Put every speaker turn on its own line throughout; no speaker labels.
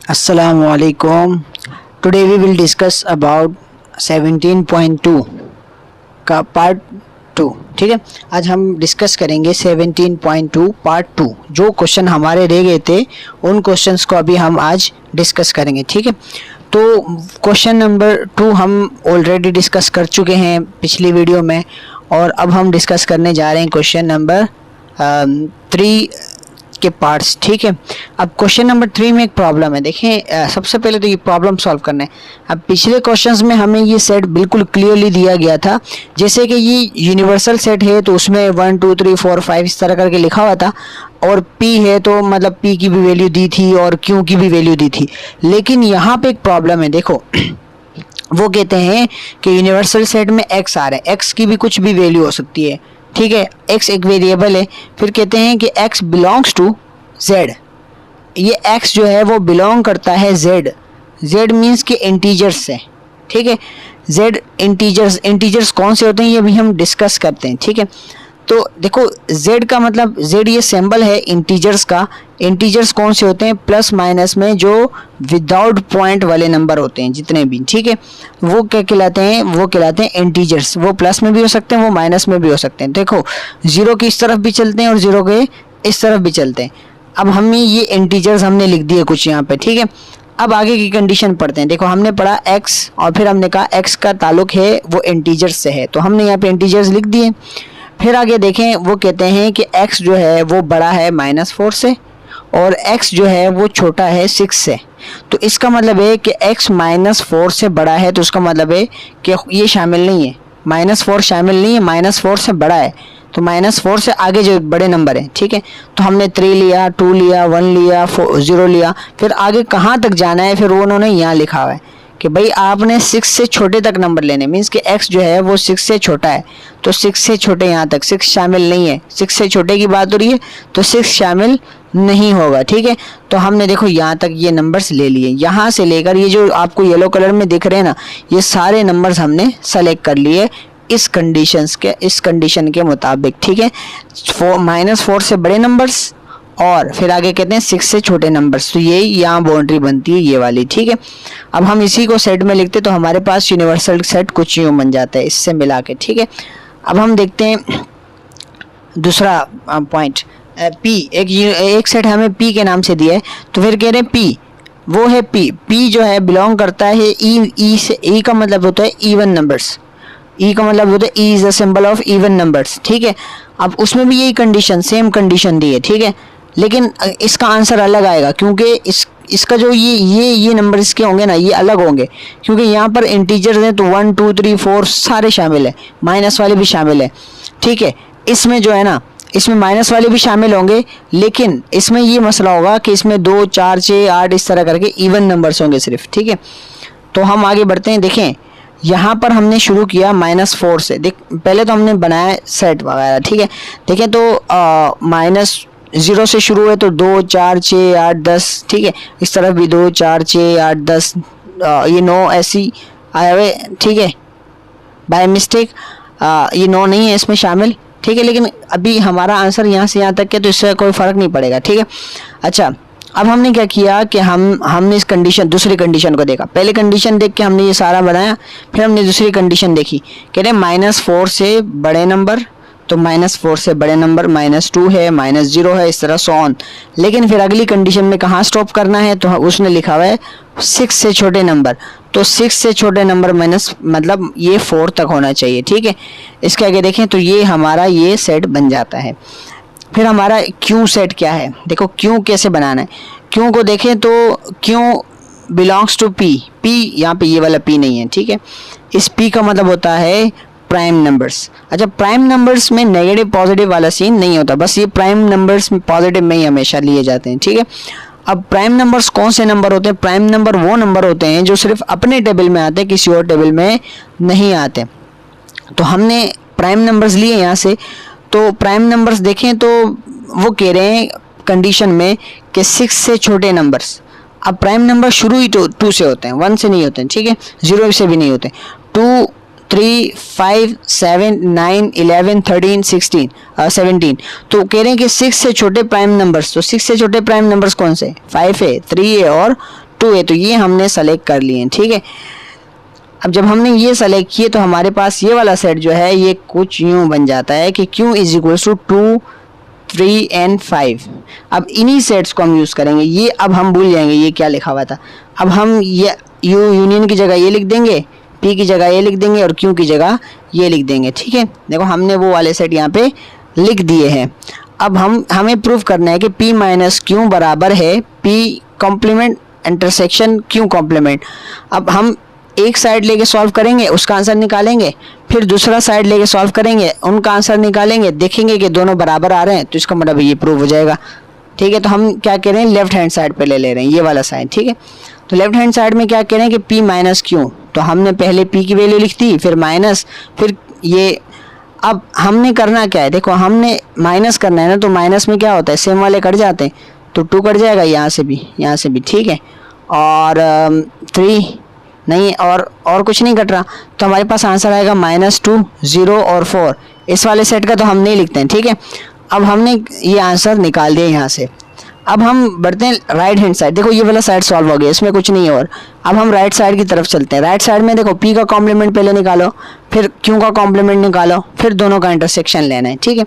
Assalamualaikum. Today we will discuss about 17.2 का part 2. ठीक है, आज हम डिस्कस करेंगे 17.2 पार्ट 2. जो क्वेश्चन हमारे रह गए थे उन क्वेश्चंस को अभी हम आज डिस्कस करेंगे. ठीक है, तो क्वेश्चन नंबर 2 हम ऑलरेडी डिस्कस कर चुके हैं पिछली वीडियो में, और अब हम डिस्कस करने जा रहे हैं क्वेश्चन नंबर 3 के पार्ट्स. ठीक है, अब क्वेश्चन नंबर 3 में एक प्रॉब्लम है. देखें, सबसे पहले तो ये प्रॉब्लम सॉल्व करना है. अब पिछले क्वेश्चंस में हमें ये सेट बिल्कुल क्लियरली दिया गया था, जैसे कि ये यूनिवर्सल सेट है तो उसमें 1 2 3 4 5 इस तरह करके लिखा हुआ था, और P है तो मतलब P की भी वैल्यू दी थी और Q की भी वैल्यू दी थी. लेकिन यहाँ पे एक प्रॉब्लम है. देखो वो कहते हैं कि यूनिवर्सल सेट में x आ रहे हैं, x की भी कुछ भी वैल्यू हो सकती है. ठीक है, x एक वेरिएबल है. फिर कहते हैं कि x बिलोंग्स टू z. ये x जो है वो बिलोंग करता है z. z मीन्स कि इंटीजर्स से. ठीक है, z इंटीजर्स कौन से होते हैं ये भी हम डिस्कस करते हैं. ठीक है, तो देखो z का मतलब z ये सिंबल है इंटीजर्स का. इंटीजर्स कौन से होते हैं? प्लस माइनस में जो विदाउट पॉइंट वाले नंबर होते हैं जितने भी. ठीक है, वो क्या कहलाते हैं? वो कहलाते हैं इंटीजर्स. वो प्लस में भी हो सकते हैं, वो माइनस में भी हो सकते हैं. देखो जीरो की इस तरफ भी चलते हैं और जीरो के इस तरफ भी चलते हैं. अब हमें ये इंटीजर्स हमने लिख दिए कुछ यहाँ पे. ठीक है, अब आगे की कंडीशन पढ़ते हैं. देखो हमने पढ़ा x और फिर हमने कहा x का ताल्लुक है वो इंटीजर्स से है, तो हमने यहाँ पे इंटीजर्स लिख दिए. फिर आगे देखें, वो कहते हैं कि x जो है वो बड़ा है -4 से और x जो है वो छोटा है 6 से. तो इसका मतलब है कि x -4 से बड़ा है, तो उसका मतलब है कि ये शामिल नहीं है, -4 शामिल नहीं है, -4 से बड़ा है. तो -4 से आगे जो बड़े नंबर हैं. ठीक है, तो हमने 3 लिया, 2 लिया, 1 लिया, 0 लिया. फिर आगे कहाँ तक जाना है फिर वो उन्होंने यहाँ लिखा हुआ है कि भाई आपने 6 से छोटे तक नंबर लेने. मीन्स कि x जो है वो 6 से छोटा है, तो 6 से छोटे यहाँ तक. 6 शामिल नहीं है, 6 से छोटे की बात हो रही है तो 6 शामिल नहीं होगा. ठीक है, तो हमने देखो यहाँ तक ये नंबर्स ले लिए. यहाँ से लेकर ये जो आपको येलो कलर में दिख रहे हैं ना, ये सारे नंबर्स हमने सेलेक्ट कर लिए इस कंडीशन के मुताबिक. ठीक है, -4 से बड़े नंबर्स और फिर आगे कहते हैं 6 से छोटे नंबर्स. तो ये यहाँ बाउंड्री बनती है ये वाली. ठीक है, अब हम इसी को सेट में लिखते तो हमारे पास यूनिवर्सल सेट कुछ यूँ बन जाता है इससे मिला के. ठीक है, अब हम देखते हैं दूसरा पॉइंट P. एक सेट हमें P के नाम से दिया है, तो फिर कह रहे हैं P वो है P जो है बिलोंग करता है E से. E का मतलब होता है इवन नंबर्स. E का मतलब होता है E is a symbol of even numbers. ठीक है, अब उसमें भी यही कंडीशन, सेम कंडीशन दी है. ठीक है, लेकिन इसका आंसर अलग आएगा क्योंकि इसका जो ये नंबर इसके होंगे ना, ये अलग होंगे क्योंकि यहाँ पर इंटीजर्स हैं. तो 1 2 3 4 सारे शामिल है, माइनस वाले भी शामिल है. ठीक है, इसमें जो है ना, इसमें माइनस वाले भी शामिल होंगे, लेकिन इसमें ये मसला होगा कि इसमें 2 4 6 8 इस तरह करके इवन नंबर्स होंगे सिर्फ. ठीक है, तो हम आगे बढ़ते हैं. देखें यहाँ पर हमने शुरू किया -4 से. पहले तो हमने बनाया सेट वगैरह. ठीक है, देखें तो -0 से शुरू है तो 2 4 6 8 10. ठीक है, इस तरफ भी 2 4 6 8 10, ये 9 ऐसी आया हुए. ठीक है, बाय मिस्टेक ये 9 नहीं है इसमें शामिल. ठीक है, लेकिन अभी हमारा आंसर यहाँ से यहाँ तक है तो इससे कोई फ़र्क नहीं पड़ेगा. ठीक है, अच्छा अब हमने क्या किया कि हमने इस दूसरी कंडीशन को देखा. पहले कंडीशन देख के हमने ये सारा बनाया, फिर हमने दूसरी कंडीशन देखी. कह रहे -4 से बड़े नंबर, तो -4 से बड़े नंबर -2 है, -0 है, इस तरह सो ऑन. लेकिन फिर अगली कंडीशन में कहाँ स्टॉप करना है, तो उसने लिखा हुआ है 6 से छोटे नंबर. तो 6 से छोटे नंबर मतलब ये 4 तक होना चाहिए. ठीक है, इसके आगे देखें तो ये हमारा ये सेट बन जाता है. फिर हमारा Q सेट क्या है? देखो Q कैसे बनाना है. Q को देखें तो Q बिलोंग्स टू P. यहाँ पे ये वाला P नहीं है. ठीक है, इस P का मतलब होता है प्राइम नंबर्स. अच्छा, प्राइम नंबर्स में नेगेटिव पॉजिटिव वाला सीन नहीं होता, बस ये प्राइम नंबर्स में पॉजिटिव में ही हमेशा लिए जाते हैं. ठीक है, अब प्राइम नंबर्स कौन से नंबर होते हैं? प्राइम नंबर वो नंबर होते हैं जो सिर्फ अपने टेबल में आते हैं, किसी और टेबल में नहीं आते. तो हमने प्राइम नंबर्स लिए यहाँ से. तो प्राइम नंबर्स देखें तो वो कह रहे हैं कंडीशन में कि 6 से छोटे नंबर्स. अब प्राइम नंबर शुरू ही तो 2 से होते हैं, 1 से नहीं होते हैं. ठीक है, 0 से भी नहीं होते. 2 3 5 7 9 11 13 16 17. तो कह रहे हैं कि 6 से छोटे प्राइम नंबर्स. तो 6 से छोटे प्राइम नंबर्स कौन से? 5 है, 3 है और 2 है, तो ये हमने सेलेक्ट कर लिए हैं, ठीक है। अब जब हमने ये सेलेक्ट किए तो हमारे पास ये वाला सेट जो है ये कुछ यूँ बन जाता है कि Q is equal to 2, 3 and 5। अब इन्हीं सेट्स को हम यूज़ करेंगे। ये अब हम भूल जाएंगे ये क्या लिखा हुआ था। अब हम ये U यूनियन की जगह ये लिख देंगे, P की जगह ये लिख देंगे और Q की जगह ये लिख देंगे, ठीक है। देखो हमने वो वाले सेट यहाँ पे लिख दिए हैं। अब हमें प्रूव करना है कि P माइनस Q बराबर है P complement intersection Q complement. अब हम एक साइड लेके सॉल्व करेंगे, उसका आंसर निकालेंगे, फिर दूसरा साइड लेके सॉल्व करेंगे, उनका आंसर निकालेंगे, देखेंगे कि दोनों बराबर आ रहे हैं, तो इसका मतलब ये प्रूव हो जाएगा, ठीक है। तो हम क्या कह रहे हैं, लेफ्ट हैंड साइड पे ले रहे हैं ये वाला साइड, ठीक है। तो लेफ्ट हैंड साइड में क्या कह रहे हैं कि P माइनस Q, तो हमने पहले P की वैल्यू लिख दी, फिर माइनस, फिर ये। अब हमने करना क्या है, देखो हमने माइनस करना है ना, तो माइनस में क्या होता है, सेम वाले कट जाते हैं, तो 2 कट जाएगा, यहाँ से भी, ठीक है। और 3 नहीं, और कुछ नहीं कट रहा, तो हमारे पास आंसर आएगा -2, 0 और 4। इस वाले सेट का तो हम नहीं लिखते हैं, ठीक है। अब हमने ये आंसर निकाल दिया यहाँ से। अब हम बढ़ते हैं राइट हैंड साइड। देखो ये वाला साइड सॉल्व हो गया, इसमें कुछ नहीं है और। अब हम राइट साइड की तरफ चलते हैं। राइट साइड में देखो P का कॉम्प्लीमेंट पहले निकालो, फिर Q का कॉम्प्लीमेंट निकालो, फिर दोनों का इंटरसेक्शन लेना है, ठीक है।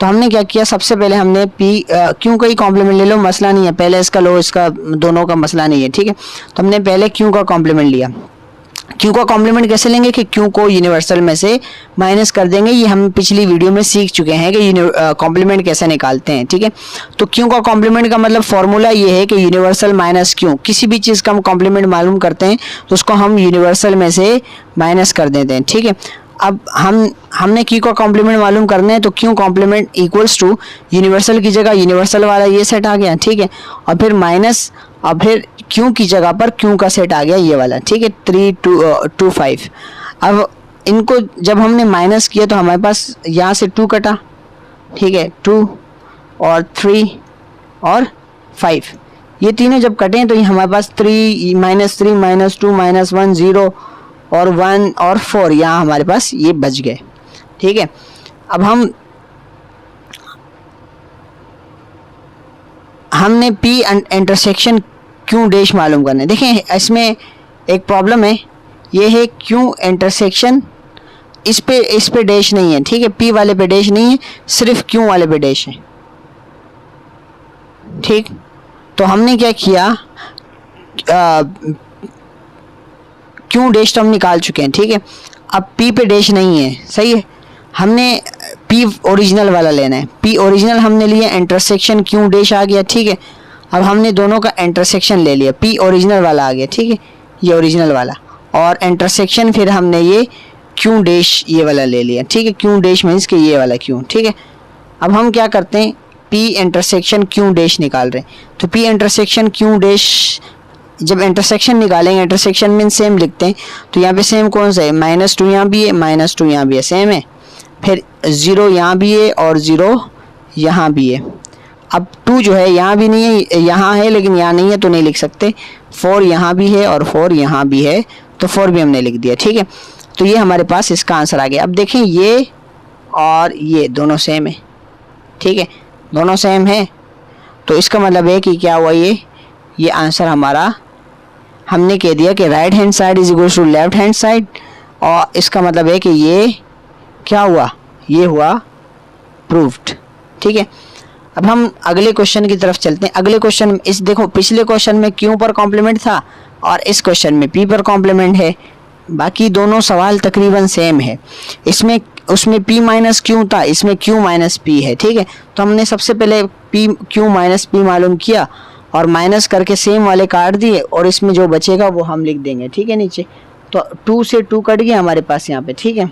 तो हमने क्या किया, सबसे पहले हमने Q का ही कॉम्प्लीमेंट ले लो, मसला नहीं है, पहले इसका लो, इसका दोनों का मसला नहीं है, ठीक है। तो हमने पहले Q का कॉम्प्लीमेंट लिया। Q का कॉम्प्लीमेंट कैसे लेंगे कि Q को यूनिवर्सल में से माइनस कर देंगे। ये हम पिछली वीडियो में सीख चुके हैं कि कॉम्प्लीमेंट कैसे निकालते हैं, ठीक है। तो Q का कॉम्प्लीमेंट का मतलब फॉर्मूला ये है कि यूनिवर्सल माइनस Q, किसी भी चीज़ का हम कॉम्प्लीमेंट मालूम करते हैं तो उसको हम यूनिवर्सल में से माइनस कर देते हैं, ठीक है। अब हमने Q का कॉम्प्लीमेंट मालूम करना है, तो Q complement equals to universal की जगह यूनिवर्सल वाला ये सेट आ गया, ठीक है, और फिर माइनस, और फिर Q की जगह पर Q का सेट आ गया ये वाला, ठीक है, 3, 2, 5। अब इनको जब हमने माइनस किया तो हमारे पास यहाँ से 2 कटा, ठीक है, 2 और 3 और 5, ये तीनों जब कटे तो ये हमारे पास 3, -2, -1, 0 और 1 और 4 यहाँ हमारे पास ये बच गए, ठीक है। अब हमने P इंटरसेक्शन Q डैश मालूम करना है। देखें इसमें एक प्रॉब्लम है, ये है Q इंटरसेक्शन, इस पे डैश नहीं है, ठीक है, P वाले पे डैश नहीं है, सिर्फ Q वाले पे डैश है, ठीक। तो हमने क्या किया, Q डैश तो हम निकाल चुके हैं, ठीक है। अब P पे डैश नहीं है, सही है, हमने P ओरिजिनल वाला लेना है। P ओरिजिनल हमने लिया, इंटरसेक्शन Q डैश आ गया, ठीक है। अब हमने दोनों का इंटरसेक्शन ले लिया, P ओरिजिनल वाला आ गया, ठीक है, ये ओरिजिनल वाला, और इंटरसेक्शन फिर हमने ये Q डैश ये वाला ले लिया, ठीक है। Q डैश मीन्स कि ये वाला Q, ठीक है। अब हम क्या करते हैं, P इंटरसेक्शन Q डैश निकाल रहे हैं। तो P इंटरसेक्शन Q डैश, जब इंटरसेक्शन निकालेंगे, इंटरसेक्शन मीन सेम लिखते हैं, तो यहाँ पे सेम कौन सा है, -2 यहाँ भी है, -2 यहाँ भी है, सेम है, फिर 0 यहाँ भी है और 0 यहाँ भी है। अब 2 जो है यहाँ भी नहीं है, यहाँ है लेकिन यहाँ नहीं है तो नहीं लिख सकते, 4 यहाँ भी है और 4 यहाँ भी है, तो 4 भी हमने लिख दिया, ठीक है। तो ये हमारे पास इसका आंसर आ गया। अब देखें ये और ये दोनों सेम है, ठीक है, दोनों सेम है, तो इसका मतलब है कि क्या हुआ, ये आंसर हमारा, हमने कह दिया कि right hand side is equal to left hand side, और इसका मतलब है कि ये क्या हुआ, ये हुआ प्रूव्ड, ठीक है। अब हम अगले क्वेश्चन की तरफ चलते हैं। अगले क्वेश्चन, इस देखो पिछले क्वेश्चन में Q पर कॉम्प्लीमेंट था और इस क्वेश्चन में P पर कॉम्प्लीमेंट है, बाकी दोनों सवाल तकरीबन सेम है। उसमें P माइनस Q था, इसमें Q माइनस P है, ठीक है। तो हमने सबसे पहले Q माइनस P मालूम किया और माइनस करके सेम वाले काट दिए, और इसमें जो बचेगा वो हम लिख देंगे, ठीक है, नीचे। तो 2 से 2 कट गया हमारे पास यहाँ पे, ठीक है।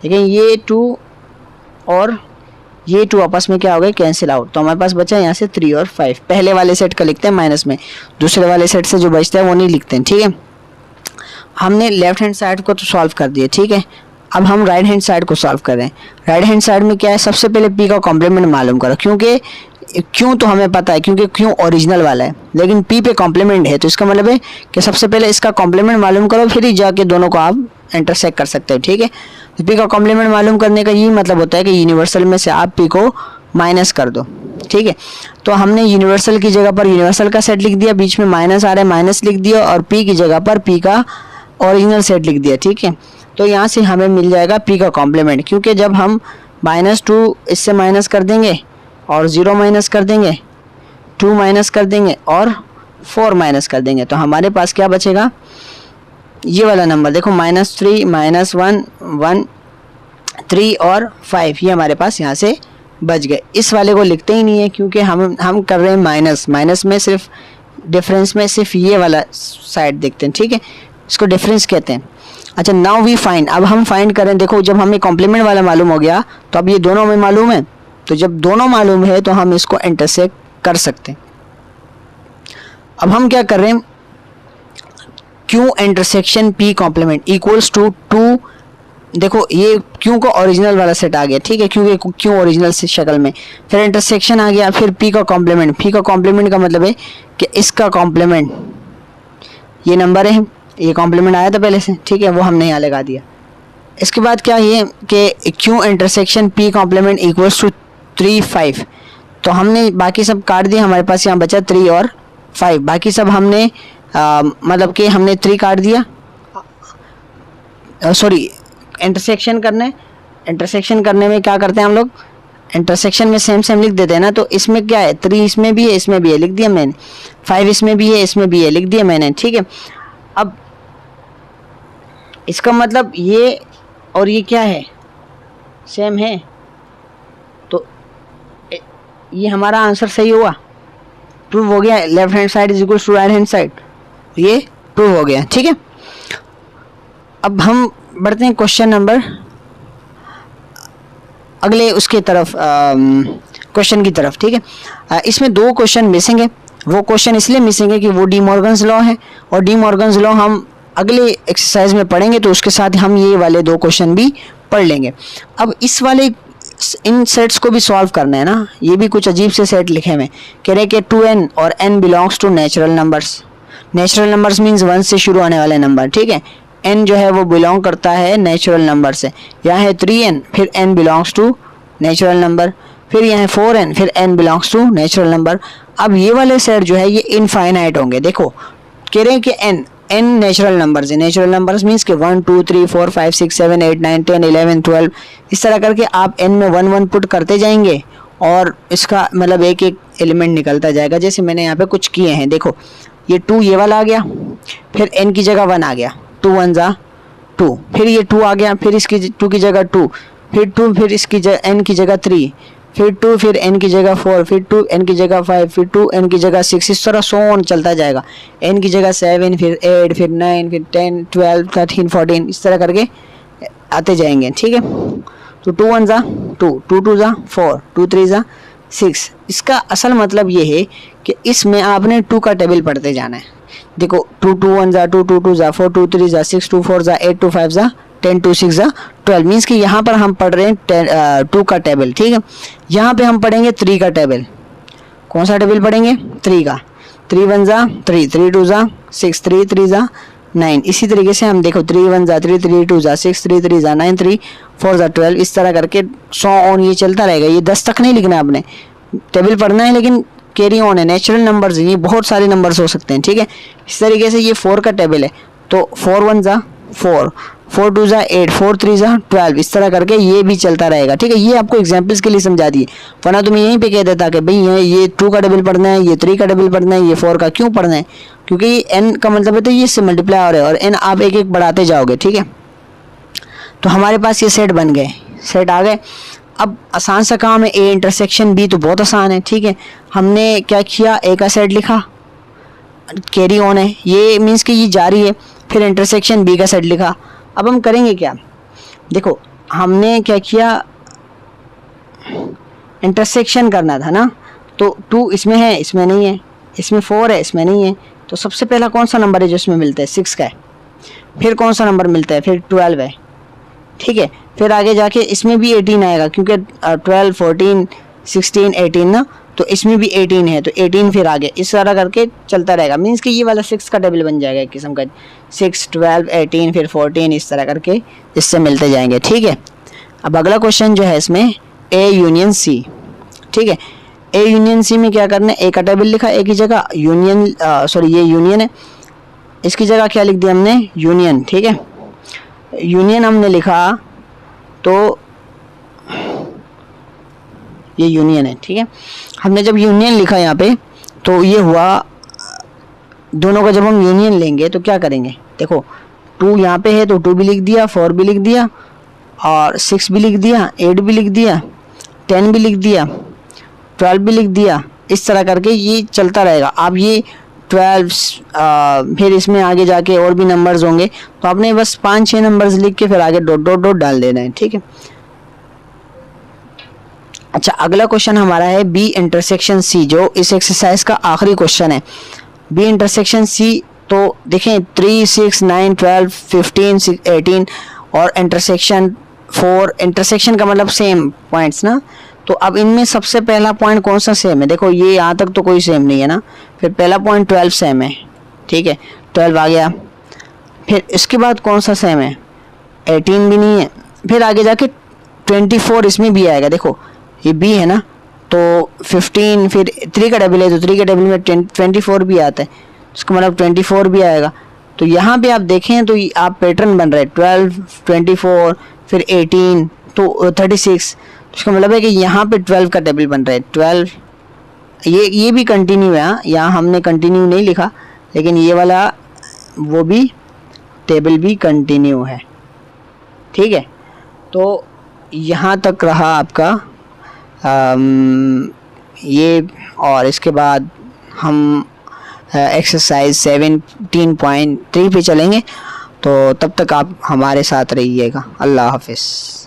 देखिए ये 2 और ये 2 आपस में क्या हो गए, कैंसिल आउट, तो हमारे पास बचा यहाँ से 3 और 5। पहले वाले सेट का लिखते हैं माइनस में, दूसरे वाले सेट से जो बचता है वो नहीं लिखते हैं, ठीक है। हमने लेफ्ट हैंड साइड को तो सॉल्व कर दिया, ठीक है। अब हम राइट हैंड साइड को सॉल्व कर रहे हैं। राइट हैंड साइड में क्या है, सबसे पहले P का कॉम्प्लीमेंट मालूम करो, क्योंकि Q तो हमें पता है क्योंकि Q ओरिजिनल वाला है, लेकिन P पे कॉम्प्लीमेंट है, तो इसका मतलब है कि सबसे पहले इसका कॉम्प्लीमेंट मालूम करो, फिर ही जाके दोनों को आप इंटरसेक्ट कर सकते हो, ठीक है। तो P का कॉम्प्लीमेंट मालूम करने का यही मतलब होता है कि यूनिवर्सल में से आप P को माइनस कर दो, ठीक है। तो हमने यूनिवर्सल की जगह पर यूनिवर्सल का सेट लिख दिया, बीच में माइनस आ रहा है माइनस लिख दिया, और पी की जगह पर पी का ओरिजिनल सेट लिख दिया, ठीक है। तो यहाँ से हमें मिल जाएगा पी का कॉम्प्लीमेंट, क्योंकि जब हम -2 इससे माइनस कर देंगे और 0 माइनस कर देंगे, 2 माइनस कर देंगे और 4 माइनस कर देंगे, तो हमारे पास क्या बचेगा, ये वाला नंबर देखो, -3 -1 1 3 और 5, ये हमारे पास यहाँ से बच गए। इस वाले को लिखते ही नहीं है, क्योंकि हम कर रहे हैं माइनस, माइनस में सिर्फ डिफरेंस में सिर्फ ये वाला साइड देखते हैं, ठीक है, इसको डिफरेंस कहते हैं। अच्छा, नाउ वी फाइंड, अब हम फाइंड करें, देखो जब हमें कॉम्प्लीमेंट वाला मालूम हो गया तो अब ये दोनों हमें मालूम है, तो जब दोनों मालूम है तो हम इसको इंटरसेक्ट कर सकते हैं। अब हम क्या कर रहे हैं, Q intersection P complement equals to 2, देखो ये Q को ओरिजिनल वाला सेट आ गया, ठीक है, क्योंकि Q ओरिजिनल से शक्ल में, फिर इंटरसेक्शन आ गया, फिर P का कॉम्प्लीमेंट, P का कॉम्प्लीमेंट का मतलब है कि इसका कॉम्प्लीमेंट ये नंबर है, ये कॉम्प्लीमेंट आया था पहले से, ठीक है, वो हमने यहाँ लगा दिया। इसके बाद क्या ये कि Q intersection P complement equals to 3 5, तो हमने बाकी सब काट दिया, हमारे पास यहाँ बचा 3 और 5, बाकी सब हमने मतलब कि हमने 3 काट दिया, सॉरी इंटरसेक्शन करने, इंटरसेक्शन करने में क्या करते हैं हम लोग, इंटरसेक्शन में सेम सेम लिख देते हैं ना, तो इसमें क्या है, 3 इसमें भी है इसमें भी है, लिख दिया मैंने, 5 इसमें भी है इसमें भी है, लिख दिया मैंने, ठीक है। अब इसका मतलब ये और ये क्या है, सेम है, तो ये हमारा आंसर सही हुआ, प्रूव हो गया, left hand side is equal to right hand side, ये प्रूव हो गया, ठीक है। अब हम बढ़ते हैं क्वेश्चन नंबर अगले उसके तरफ, क्वेश्चन की तरफ, ठीक है। इसमें 2 क्वेश्चन मिसिंग है, वो क्वेश्चन इसलिए मिसिंग है कि वो डी मॉर्गन्स लॉ है, और डी मॉर्गन्स लॉ हम अगले एक्सरसाइज में पढ़ेंगे, तो उसके साथ हम ये वाले 2 क्वेश्चन भी पढ़ लेंगे। अब इस वाले इन सेट्स को भी सॉल्व करना है ना, ये भी कुछ अजीब से सेट लिखे हुए, कह रहे कि 2n और n belongs to natural numbers, natural numbers means 1 से शुरू होने वाले नंबर, ठीक है, n जो है वो बिलोंग करता है नेचुरल नंबर से, यहाँ है 3n, फिर n belongs to natural number, फिर यहाँ है 4n, फिर n belongs to natural number. अब ये वाले सेट जो है ये इनफाइनाइट होंगे, देखो कह रहे हैं कि n नेचुरल नंबर्स है, नेचुरल नंबर्स मीन्स के 1 2 3 4 5 6 7 8 9 10 11 12, इस तरह करके आप n में 1 1 पुट करते जाएंगे, और इसका मतलब एक एक एलिमेंट निकलता जाएगा, जैसे मैंने यहाँ पे कुछ किए हैं, देखो ये 2 ये वाला आ गया, फिर n की जगह 1 आ गया, 2 1 जा 2, फिर ये 2 आ गया, फिर इसकी 2 की जगह 2, फिर 2, फिर इसकी n की जगह 3, फिर 2, फिर n की जगह 4, फिर 2 n की जगह 5, फिर 2 n की जगह 6, इस तरह सो ऑन चलता जाएगा, n की जगह 7, फिर 8, फिर 9, फिर 10 12 13 14, इस तरह करके आते जाएंगे, ठीक है। तो 2 1 जा 2, 2 2 जा 4, 2 3 जा 6, इसका असल मतलब ये है कि इसमें आपने 2 का टेबल पढ़ते जाना है, देखो 2 2 1 जा 2 2 2 जा 4 2 3 जा 6 2 4 जा 8 2 5 जा 10 2 6 जा 12, मीन्स कि यहाँ पर हम पढ़ रहे हैं 2 का टेबल, ठीक है। यहाँ पे हम पढ़ेंगे 3 का टेबल, कौन सा टेबल पढ़ेंगे, 3 का, 3 1 जा 3, 3 2 जा 6, 3 3 जा 9, इसी तरीके से हम देखो 3 1 जा 3, 3 2 जा 6, 3 3 जा 9, 3 4 जा 12, इस तरह करके सो ऑन ये चलता रहेगा। ये 10 तक नहीं लिखना है आपने, टेबल पढ़ना है, लेकिन कैरी ऑन है, नेचुरल नंबर्स, ये बहुत सारे नंबर्स हो सकते हैं, ठीक है। इस तरीके से ये 4 का टेबल है, तो 4 1 जा 4, 4 2 जा 8, 4 3 जा 12, इस तरह करके ये भी चलता रहेगा, ठीक है। ये आपको एग्जांपल्स के लिए समझा दिए, वरना तुम्हें यहीं पे कह देता कि भाई ये 2 का टेबल पढ़ना है, ये 3 का टेबल पढ़ना है, ये 4 का क्यों पढ़ना है, क्योंकि n का मतलब है तो ये इससे मल्टीप्लाई हो रहा है, और n आप एक एक बढ़ाते जाओगे, ठीक है। तो हमारे पास ये सेट बन गए, सेट आ गए। अब आसान सा काम है, a इंटरसेक्शन b तो बहुत आसान है, ठीक है। हमने क्या किया, a का सेट लिखा, कैरी ऑन है, ये मीन्स कि ये जारी है, फिर इंटरसेक्शन b का सेट लिखा। अब हम करेंगे क्या, देखो हमने क्या किया, इंटरसेक्शन करना था ना, तो 2 इसमें है इसमें नहीं है, इसमें 4 है इसमें नहीं है, तो सबसे पहला कौन सा नंबर है जो इसमें मिलता है, 6 का है, फिर कौन सा नंबर मिलता है, फिर 12 है, ठीक है। फिर आगे जाके इसमें भी 18 आएगा, क्योंकि 12 14 16 18 ना, तो इसमें भी 18 है, तो 18 फिर आगे, इस तरह करके चलता रहेगा, मीन्स कि ये वाला 6 का टेबल बन जाएगा एक किस्म का, 6 12 18 फिर 14, इस तरह करके इससे मिलते जाएंगे, ठीक है। अब अगला क्वेश्चन जो है इसमें A यूनियन C, ठीक है। ए यूनियन सी में क्या करना है, ए का टेबल लिखा एक ही जगह, यूनियन ये यूनियन है, इसकी जगह क्या लिख दिया हमने, यूनियन। ठीक है, यूनियन हमने लिखा तो ये यूनियन है। ठीक है, हमने जब यूनियन लिखा यहाँ पे तो ये हुआ, दोनों का जब हम यूनियन लेंगे तो क्या करेंगे, देखो 2 यहाँ पे है तो 2 भी लिख दिया, 4 भी लिख दिया, और 6 भी लिख दिया, 8 भी लिख दिया, 10 भी लिख दिया, 12 भी लिख दिया। इस तरह करके ये चलता रहेगा। अब ये 12 फिर इसमें आगे जाके और भी नंबर्स होंगे, तो आपने बस 5-6 नंबर्स लिख के फिर आगे डॉट डॉट डॉट डाल देना है। ठीक है, अच्छा अगला क्वेश्चन हमारा है बी इंटरसेक्शन सी, जो इस एक्सरसाइज का आखिरी क्वेश्चन है। बी इंटरसेक्शन सी, तो देखें 3, 6, 9, 12, 15, 18 और इंटरसेक्शन 4, इंटरसेक्शन का मतलब सेम पॉइंट्स ना। तो अब इनमें सबसे पहला पॉइंट कौन सा सेम है, देखो ये यहाँ तक तो कोई सेम नहीं है ना, फिर पहला पॉइंट 12 सेम है। ठीक है, 12 आ गया, फिर इसके बाद कौन सा सेम है, 18 भी नहीं है, फिर आगे जाके 24 इसमें भी आएगा। देखो ये बी है ना, तो 15, फिर 3 का टेबल है तो 3 के टेबल में 24 भी आता है, इसका मतलब 24 भी आएगा। तो यहाँ पे आप देखें तो आप पैटर्न बन रहे हैं 12, 24, फिर 18 तो 36, इसका मतलब है कि यहाँ पे 12 का टेबल बन रहा है 12। ये भी कंटिन्यू है, यहाँ हमने कंटिन्यू नहीं लिखा, लेकिन ये वाला वो भी टेबल भी कंटिन्यू है। ठीक है, तो यहाँ तक रहा आपका ये, और इसके बाद हम एक्सरसाइज 17.3 पे चलेंगे। तो तब तक आप हमारे साथ रहिएगा। अल्लाह हाफिज़।